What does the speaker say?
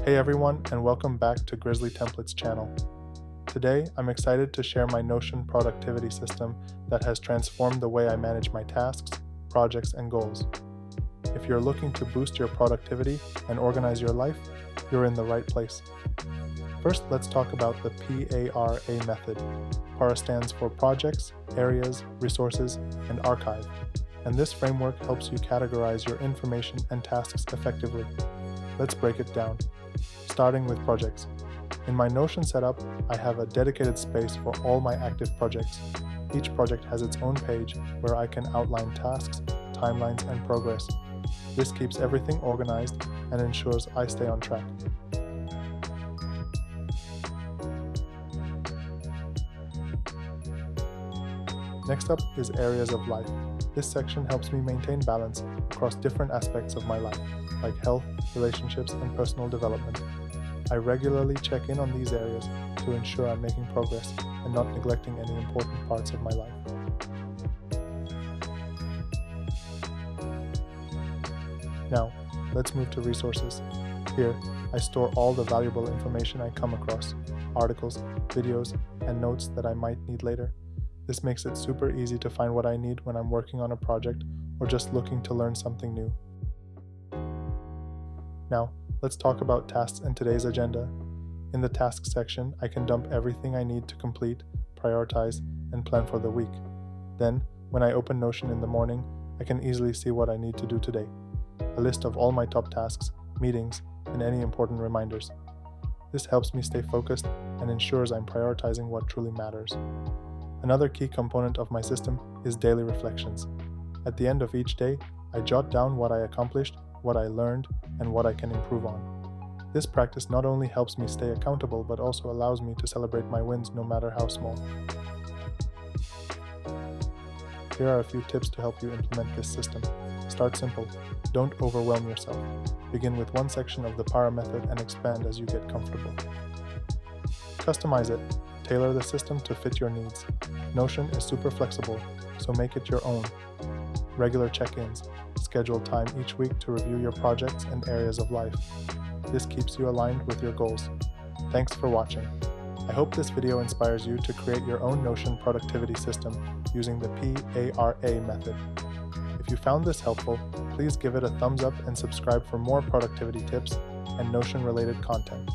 Hey everyone, and welcome back to Grizzly Templates Channel. Today, I'm excited to share my Notion productivity system that has transformed the way I manage my tasks, projects, and goals. If you're looking to boost your productivity and organize your life, you're in the right place. First, let's talk about the P.A.R.A. method. P.A.R.A. stands for Projects, Areas, Resources, and Archive, and this framework helps you categorize your information and tasks effectively. Let's break it down. Starting with projects. In my Notion setup, I have a dedicated space for all my active projects. Each project has its own page where I can outline tasks, timelines, and progress. This keeps everything organized and ensures I stay on track. Next up is Areas of Life. This section helps me maintain balance across different aspects of my life, like health, relationships, and personal development. I regularly check in on these areas to ensure I'm making progress and not neglecting any important parts of my life. Now, let's move to resources. Here, I store all the valuable information I come across, articles, videos, and notes that I might need later. This makes it super easy to find what I need when I'm working on a project or just looking to learn something new. Now, let's talk about tasks and today's agenda. In the tasks section, I can dump everything I need to complete, prioritize, and plan for the week. Then, when I open Notion in the morning, I can easily see what I need to do today. A list of all my top tasks, meetings, and any important reminders. This helps me stay focused and ensures I'm prioritizing what truly matters. Another key component of my system is daily reflections. At the end of each day, I jot down what I accomplished, what I learned, and what I can improve on. This practice not only helps me stay accountable, but also allows me to celebrate my wins no matter how small. Here are a few tips to help you implement this system. Start simple. Don't overwhelm yourself. Begin with one section of the P.A.R.A. method and expand as you get comfortable. Customize it. Tailor the system to fit your needs. Notion is super flexible, so make it your own. Regular check-ins. Schedule time each week to review your projects and areas of life. This keeps you aligned with your goals. Thanks for watching. I hope this video inspires you to create your own Notion productivity system using the P.A.R.A. method. If you found this helpful, please give it a thumbs up and subscribe for more productivity tips and Notion-related content.